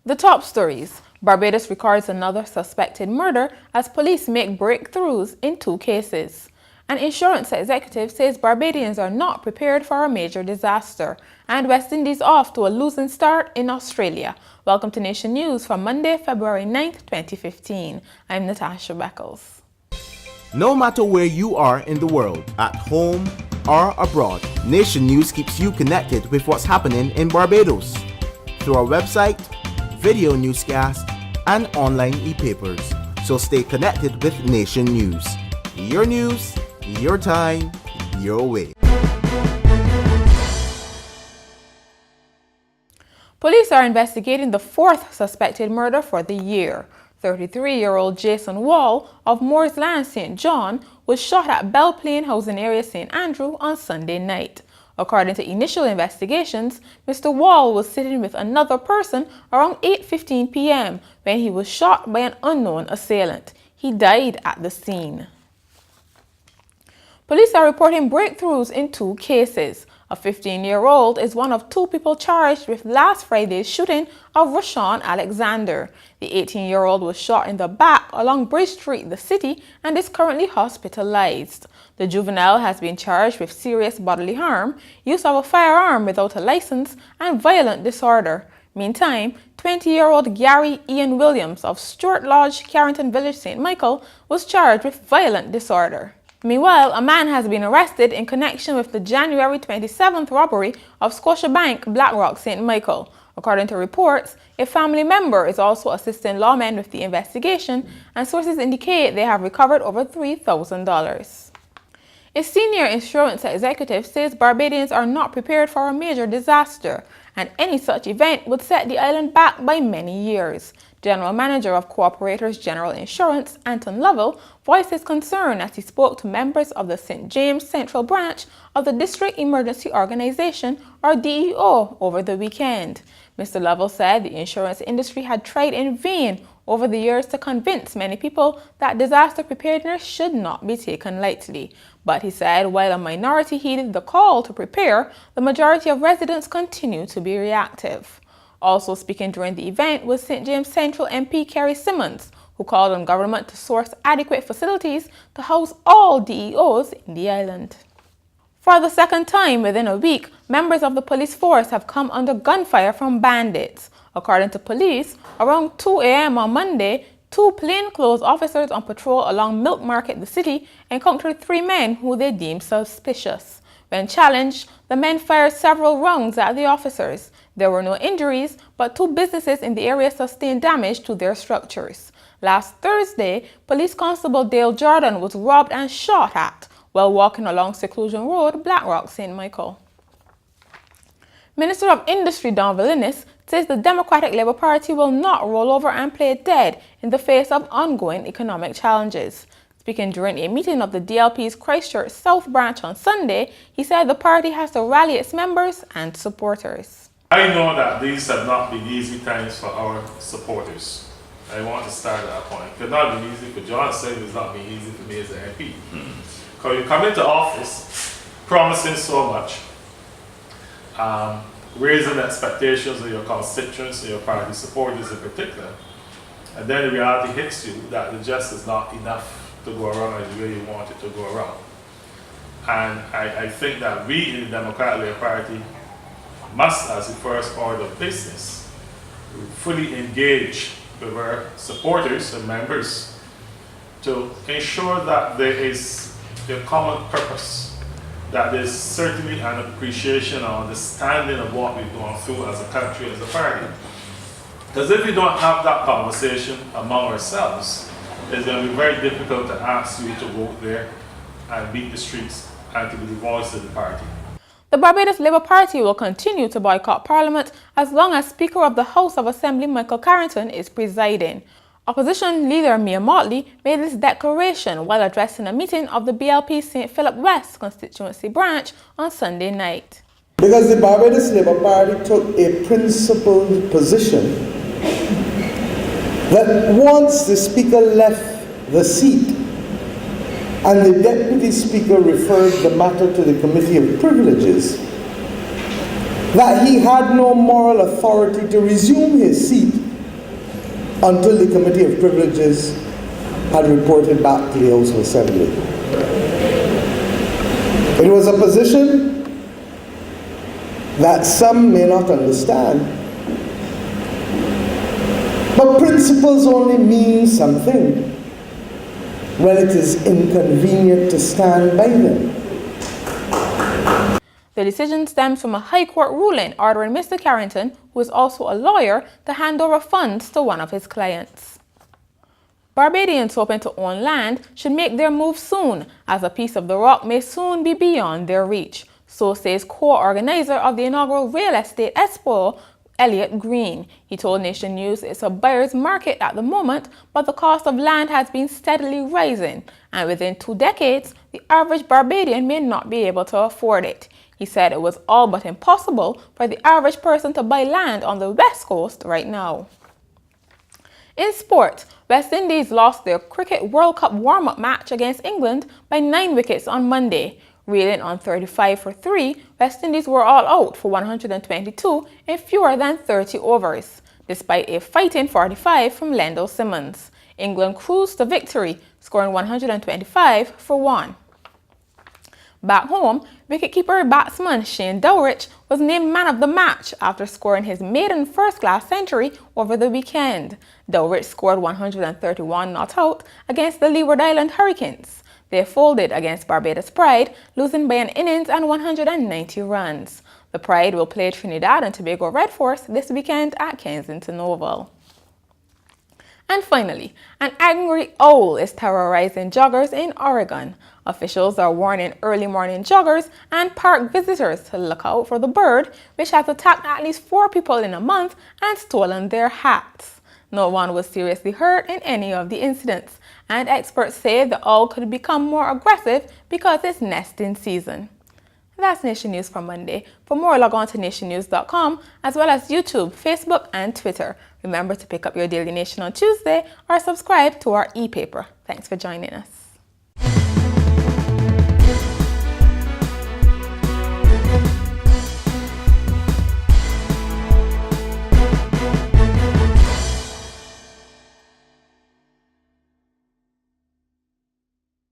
The top stories. Barbados records another suspected murder as police make breakthroughs in 2 cases. An insurance executive says Barbadians are not prepared for a major disaster. And West Indies off to a losing start in Australia. Welcome to Nation News for Monday, February 9th, 2015. I'm Natasha Beckles. No matter where you are in the world, at home or abroad, Nation News keeps you connected with what's happening in Barbados through our website, video newscast, and online e-papers. So stay connected with Nation News. Your news, your time, your way. Police are investigating the 4th suspected murder for the year. 33-year-old Jason Wall of Moorsland, St. John, was shot at Belle Plaine Housing Area, St. Andrew on Sunday night. According to initial investigations, Mr. Wall was sitting with another person around 8:15 p.m. when he was shot by an unknown assailant. He died at the scene. Police are reporting breakthroughs in 2 cases. A 15-year-old is one of 2 people charged with last Friday's shooting of Rashawn Alexander. The 18-year-old was shot in the back along Bridge Street, the city, and is currently hospitalized. The juvenile has been charged with serious bodily harm, use of a firearm without a license, and violent disorder. Meantime, 20-year-old Gary Ian Williams of Stuart Lodge, Carrington Village, St. Michael, was charged with violent disorder. Meanwhile, a man has been arrested in connection with the January 27th robbery of Scotiabank Blackrock, St. Michael. According to reports, a family member is also assisting lawmen with the investigation, and sources indicate they have recovered over $3,000. A senior insurance executive says Barbadians are not prepared for a major disaster, and any such event would set the island back by many years. General Manager of Cooperators General Insurance, Anton Lovell, voiced his concern as he spoke to members of the St. James Central Branch of the District Emergency Organization, or DEO, over the weekend. Mr. Lovell said the insurance industry had tried in vain over the years to convince many people that disaster preparedness should not be taken lightly. But he said while a minority heeded the call to prepare, the majority of residents continue to be reactive. Also speaking during the event was St. James Central MP Kerry Simmons, who called on government to source adequate facilities to house all DEOs in the island. For the second time within a week, members of the police force have come under gunfire from bandits. According to police, around 2 a.m. on Monday, 2 plainclothes officers on patrol along Milk Market, the city, encountered 3 men who they deemed suspicious. When challenged, the men fired several rounds at the officers. There were no injuries, but 2 businesses in the area sustained damage to their structures. Last Thursday, Police Constable Dale Jordan was robbed and shot at while walking along Seclusion Road, Blackrock, St. Michael. Minister of Industry Don Villinis says the Democratic Labour Party will not roll over and play dead in the face of ongoing economic challenges. Speaking during a meeting of the DLP's Christchurch South Branch on Sunday, he said the party has to rally its members and supporters. I know that these have not been easy times for our supporters. I want to start at that point. It could not be easy for John Said it's not been easy for me as an MP. Because you come into office promising so much, raising expectations of your constituents and your party supporters in particular, and then the reality hits you that it just is not enough to go around as you really want it to go around. And I think that we in the Democratic Labour Party must, as the first order of business, fully engage with our supporters and members to ensure that there is a common purpose, that there's certainly an appreciation or understanding of what we've gone through as a country, as a party. Because if we don't have that conversation among ourselves, it's going to be very difficult to ask you to go there and beat the streets and to be the voice of the party. The Barbados Labour Party will continue to boycott Parliament as long as Speaker of the House of Assembly Michael Carrington is presiding. Opposition leader Mia Motley made this declaration while addressing a meeting of the BLP St. Philip West constituency branch on Sunday night. Because the Barbados Labour Party took a principled position that once the Speaker left the seat and the Deputy Speaker referred the matter to the Committee of Privileges, that he had no moral authority to resume his seat until the Committee of Privileges had reported back to the House of Assembly. It was a position that some may not understand, but principles only mean something when it is inconvenient to stand by them. The decision stems from a High Court ruling ordering Mr. Carrington, who is also a lawyer, to hand over funds to one of his clients. Barbadians hoping to own land should make their move soon, as a piece of the rock may soon be beyond their reach. So says co-organizer of the inaugural Real Estate Expo, Elliot Green. He told Nation News it's a buyer's market at the moment, but the cost of land has been steadily rising, and within 2 decades, the average Barbadian may not be able to afford it. He said it was all but impossible for the average person to buy land on the West Coast right now. In sport, West Indies lost their Cricket World Cup warm-up match against England by 9 wickets on Monday. Reeling on 35 for 3, West Indies were all out for 122 in fewer than 30 overs, despite a fighting 45 from Lendl Simmons. England cruised to victory, scoring 125 for 1. Back home, wicketkeeper batsman Shane Dowrich was named man of the match after scoring his maiden first-class century over the weekend. Dowrich scored 131 not out against the Leeward Island Hurricanes. They folded against Barbados Pride, losing by an innings and 190 runs. The Pride will play Trinidad and Tobago Red Force this weekend at Kensington Oval. And finally, an angry owl is terrorizing joggers in Oregon. Officials are warning early morning joggers and park visitors to look out for the bird, which has attacked at least 4 people in a month and stolen their hats. No one was seriously hurt in any of the incidents, and experts say the owl could become more aggressive because it's nesting season. That's Nation News for Monday. For more, log on to nationnews.com, as well as YouTube, Facebook, and Twitter. Remember to pick up your Daily Nation on Tuesday or subscribe to our e-paper. Thanks for joining us.